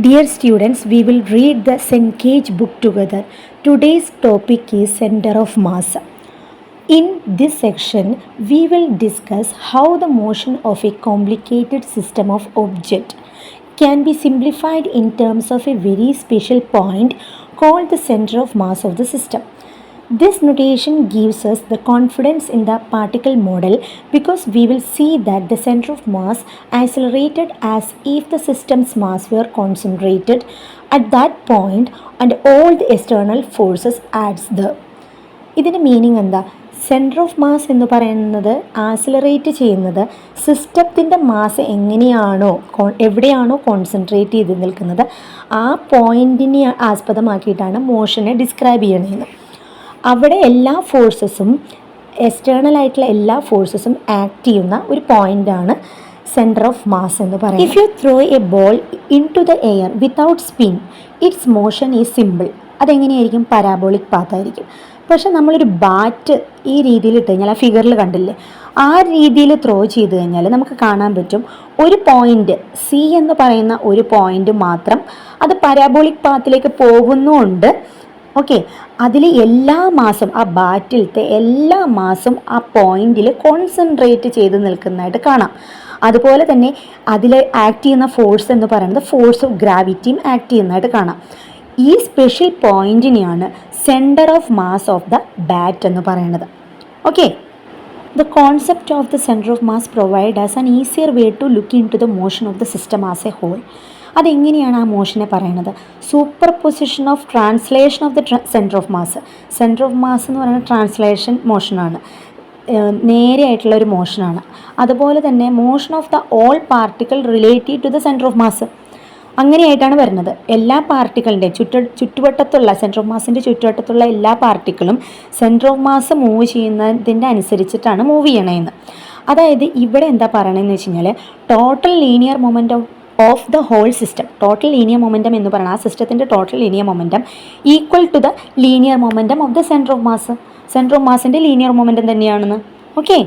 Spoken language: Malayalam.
Dear students, we will read the Cengage book together. Today's topic is center of mass. In this section, we will discuss how the motion of a complicated system of objects can be simplified in terms of a very special point called the center of mass of the system. This notation gives us the confidence in the particle model because we will see that the center of mass accelerated as if the system's mass were concentrated at that point and all the external forces adds the. ഇതിൻ്റെ മീനിങ് എന്താ? സെൻറ്റർ ഓഫ് മാസ് എന്ന് പറയുന്നത് ആക്സിലറേറ്റ് ചെയ്യുന്നത് സിസ്റ്റത്തിൻ്റെ മാസ് എങ്ങനെയാണോ എവിടെയാണോ കോൺസെൻട്രേറ്റ് ചെയ്ത് നിൽക്കുന്നത് ആ പോയിൻറ്റിനെ ആസ്പദമാക്കിയിട്ടാണ് മോഷനെ ഡിസ്ക്രൈബ് ചെയ്യണത്. അവിടെ എല്ലാ ഫോഴ്സസും എക്സ്റ്റേണൽ ആയിട്ടുള്ള എല്ലാ ഫോഴ്സസും ആക്ട് ചെയ്യുന്ന ഒരു പോയിൻ്റാണ് സെൻറ്റർ ഓഫ് മാസ് എന്ന് പറയുന്നത്. If you throw a ball in to the air without spin it's motion is simple. അതെങ്ങനെയായിരിക്കും? പരാബോളിക് പാത്തായിരിക്കും. പക്ഷെ നമ്മളൊരു ബാറ്റ് ഈ രീതിയിൽ ഇട്ട് കഴിഞ്ഞാൽ ആ ഫിഗറിൽ കണ്ടില്ലേ, ആ രീതിയിൽ ത്രോ ചെയ്ത് കഴിഞ്ഞാൽ നമുക്ക് കാണാൻ പറ്റും ഒരു പോയിൻ്റ് സി എന്ന് പറയുന്ന ഒരു പോയിൻ്റ് മാത്രം അത് പരാബോളിക് പാത്തിലേക്ക് പോകുന്നുണ്ട്. ഓക്കെ, അതിൽ എല്ലാ മാസം ആ ബാറ്റിലത്തെ എല്ലാ മാസം ആ പോയിന്റിൽ കോൺസെൻട്രേറ്റ് ചെയ്ത് നിൽക്കുന്നതായിട്ട് കാണാം. അതുപോലെ തന്നെ അതിൽ ആക്ട് ചെയ്യുന്ന ഫോഴ്സ് എന്ന് പറയുന്നത് ഫോഴ്സ് ഓഫ് ഗ്രാവിറ്റിയും ആക്ട് ചെയ്യുന്നതായിട്ട് കാണാം. ഈ സ്പെഷ്യൽ പോയിന്റിനെയാണ് centre of mass of the bat എന്ന് പറയുന്നത്. Okay, the concept of the center of mass provide us an easier way to look into the motion of the system as a whole. അതെങ്ങനെയാണ് ആ മോഷനെ പറയുന്നത്? Super position of translation of the centre of mass. Centre of mass എന്ന് പറയുന്നത് ട്രാൻസ്ലേഷൻ മോഷനാണ്, നേരെയായിട്ടുള്ള ഒരു മോഷനാണ്. അതുപോലെ തന്നെ motion of the all particle relative to the centre of mass, അങ്ങനെയായിട്ടാണ് വരുന്നത്. എല്ലാ പാർട്ടിക്കിളിൻ്റെ ചുറ്റുവട്ടത്തുള്ള സെൻറ്റർ ഓഫ് മാസിൻ്റെ ചുറ്റുവട്ടത്തുള്ള എല്ലാ പാർട്ടിക്കിളും സെൻറ്റർ ഓഫ് മാസ് മൂവ് ചെയ്യുന്നതിൻ്റെ അനുസരിച്ചിട്ടാണ് മൂവ് ചെയ്യണമെന്ന്. അതായത് ഇവിടെ എന്താ പറയണമെന്ന് വെച്ച് കഴിഞ്ഞാൽ total linear moment of the whole system, total linear momentum എന്ന് പറയുന്നത് ആ സിസ്റ്റത്തിൻ്റെ total linear momentum equal to the linear momentum of the centre of mass. Centre of മാസിൻ്റെ ലീനിയർ മൊമെൻറ്റം തന്നെയാണെന്ന്. ഓക്കെ.